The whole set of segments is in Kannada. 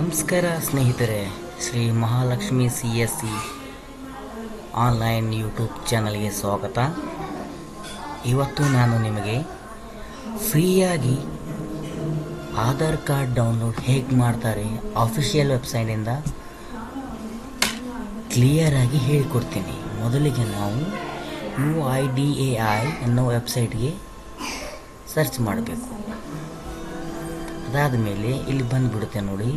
ನಮಸ್ಕಾರ ಸ್ನೇಹಿತರೆ, Shri Mahalakshmi CSE online YouTube ಚಾನಲ್ಗೆ ಸ್ವಾಗತ. ಇವತ್ತು ನಾನು ನಿಮಗೆ ಫ್ರೀಯಾಗಿ ಆಧಾರ್ ಕಾರ್ಡ್ ಡೌನ್ಲೋಡ್ ಹೇಗೆ ಮಾಡ್ತಾರೆ ಆಫಿಷಿಯಲ್ ವೆಬ್ಸೈಟಿಂದ ಕ್ಲಿಯರಾಗಿ ಹೇಳಿಕೊಡ್ತೀನಿ. ಮೊದಲಿಗೆ ನಾವು UIDAI ಅನ್ನೋ ವೆಬ್ಸೈಟ್ಗೆ ಸರ್ಚ್ ಮಾಡಬೇಕು. ಅದಾದ ಮೇಲೆ ಇಲ್ಲಿ ಬಂದುಬಿಡುತ್ತೆ ನೋಡಿ,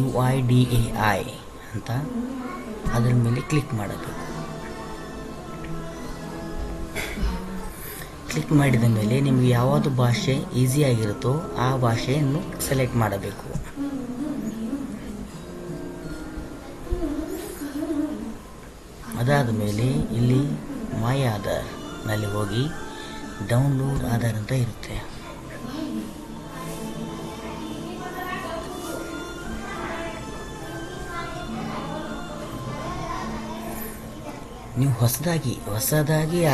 UIDAI ಅಂತ. ಅದರ ಮೇಲೆ ಕ್ಲಿಕ್ ಮಾಡಬೇಕು. ಕ್ಲಿಕ್ ಮಾಡಿದ ಮೇಲೆ ನಿಮಗೆ ಯಾವುದು ಭಾಷೆ ಈಸಿಯಾಗಿರುತ್ತೋ ಆ ಭಾಷೆಯನ್ನು ಸೆಲೆಕ್ಟ್ ಮಾಡಬೇಕು. ಅದಾದ ಮೇಲೆ ಇಲ್ಲಿ ಮೈ ಆಧಾರ್ನಲ್ಲಿ ಹೋಗಿ ಡೌನ್ಲೋಡ್ ಆಧಾರ್ ಅಂತ ಇರುತ್ತೆ. ನೀವು ಹೊಸದಾಗಿ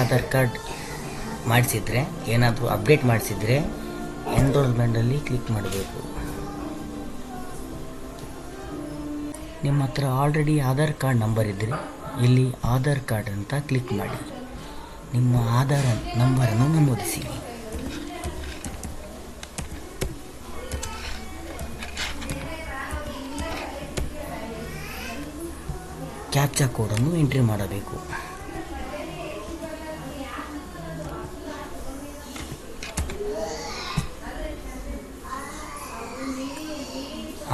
ಆಧಾರ್ ಕಾರ್ಡ್ ಮಾಡಿಸಿದರೆ, ಏನಾದರೂ ಅಪ್ಡೇಟ್ ಮಾಡಿಸಿದರೆ ಎನ್ರೋಲ್ಮೆಂಟಲ್ಲಿ ಕ್ಲಿಕ್ ಮಾಡಬೇಕು. ನಿಮ್ಮ ಹತ್ರ ಆಲ್ರೆಡಿ ಆಧಾರ್ ಕಾರ್ಡ್ ನಂಬರ್ ಇದ್ದರೆ ಇಲ್ಲಿ ಆಧಾರ್ ಕಾರ್ಡ್ ಅಂತ ಕ್ಲಿಕ್ ಮಾಡಿ ನಿಮ್ಮ ಆಧಾರ್ ನಂಬರನ್ನು ನಮೂದಿಸಿ. ಕ್ಯಾಪ್ಚಾ ಕೋಡನ್ನು ಎಂಟ್ರಿ ಮಾಡಬೇಕು.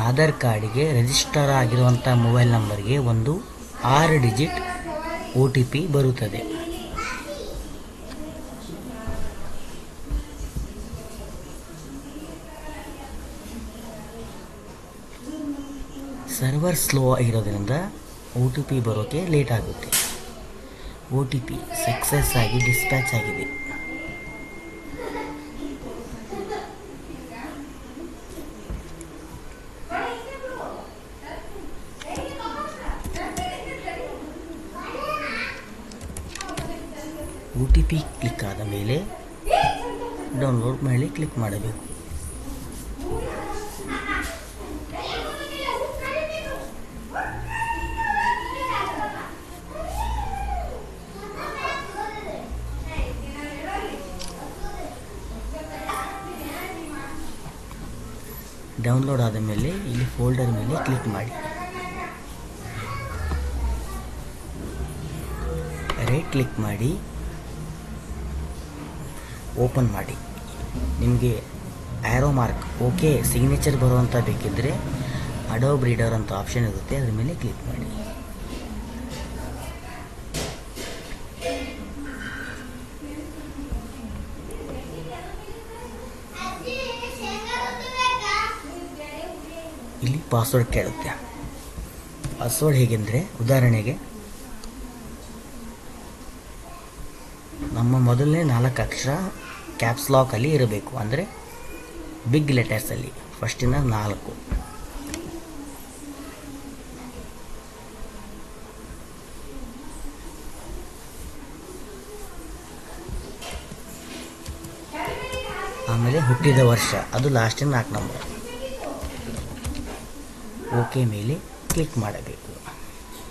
ಆಧಾರ್ ಕಾರ್ಡಿಗೆ ರಿಜಿಸ್ಟರ್ ಆಗಿರುವಂಥ ಮೊಬೈಲ್ ನಂಬರ್ಗೆ ಒಂದು 6 ಡಿಜಿಟ್ OTP ಬರುತ್ತದೆ. ಸರ್ವರ್ ಸ್ಲೋ ಆಗಿರೋದ್ರಿಂದ OTP ಬರೋಕ್ಕೆ ಲೇಟ್ ಆಗುತ್ತೆ. OTP ಸಕ್ಸಸ್ ಆಗಿ ಡಿಸ್ಪ್ಯಾಚ್ ಆಗಿದೆ. OTP ಕ್ಲಿಕ್ ಆದ ಮೇಲೆ ಡೌನ್ಲೋಡ್ ಮೇಲೆ ಕ್ಲಿಕ್ ಮಾಡಬೇಕು. ಡೌನ್ಲೋಡ್ ಆದ ಮೇಲೆ ಇಲ್ಲಿ ಫೋಲ್ಡರ್ ಮೇಲೆ ಕ್ಲಿಕ್ ಮಾಡಿ ರೈಟ್ ಕ್ಲಿಕ್ ಮಾಡಿ ಓಪನ್ ಮಾಡಿ. ನಿಮಗೆ ಆ್ಯರೋ ಮಾರ್ಕ್ ಓಕೆ ಸಿಗ್ನೇಚರ್ ಬರುವಂಥ ಬೇಕಿದ್ದರೆ ಅಡೋಬ್ ರೀಡರ್ ಅಂತ ಆಪ್ಷನ್ ಇರುತ್ತೆ, ಅದ್ರ ಮೇಲೆ ಕ್ಲಿಕ್ ಮಾಡಿ. ಇಲ್ಲಿ ಪಾಸ್ವರ್ಡ್ ಕೇಳುತ್ತೆ. ಪಾಸ್ವರ್ಡ್ ಹೇಗೆಂದರೆ, ಉದಾಹರಣೆಗೆ ನಮ್ಮ ಮೊದಲನೇ 4 ಅಕ್ಷರ ಕ್ಯಾಪ್ಸ್ ಲಾಕಲ್ಲಿ ಇರಬೇಕು, ಅಂದರೆ ಬಿಗ್ ಲೆಟರ್ಸಲ್ಲಿ ಫಸ್ಟಿನ 4. ಆಮೇಲೆ ಹುಟ್ಟಿದ ವರ್ಷ, ಅದು ಲಾಸ್ಟಿನ 4 ನಂಬರ್. ಓಕೆ ಮೇಲೆ ಕ್ಲಿಕ್ ಮಾಡಬೇಕು.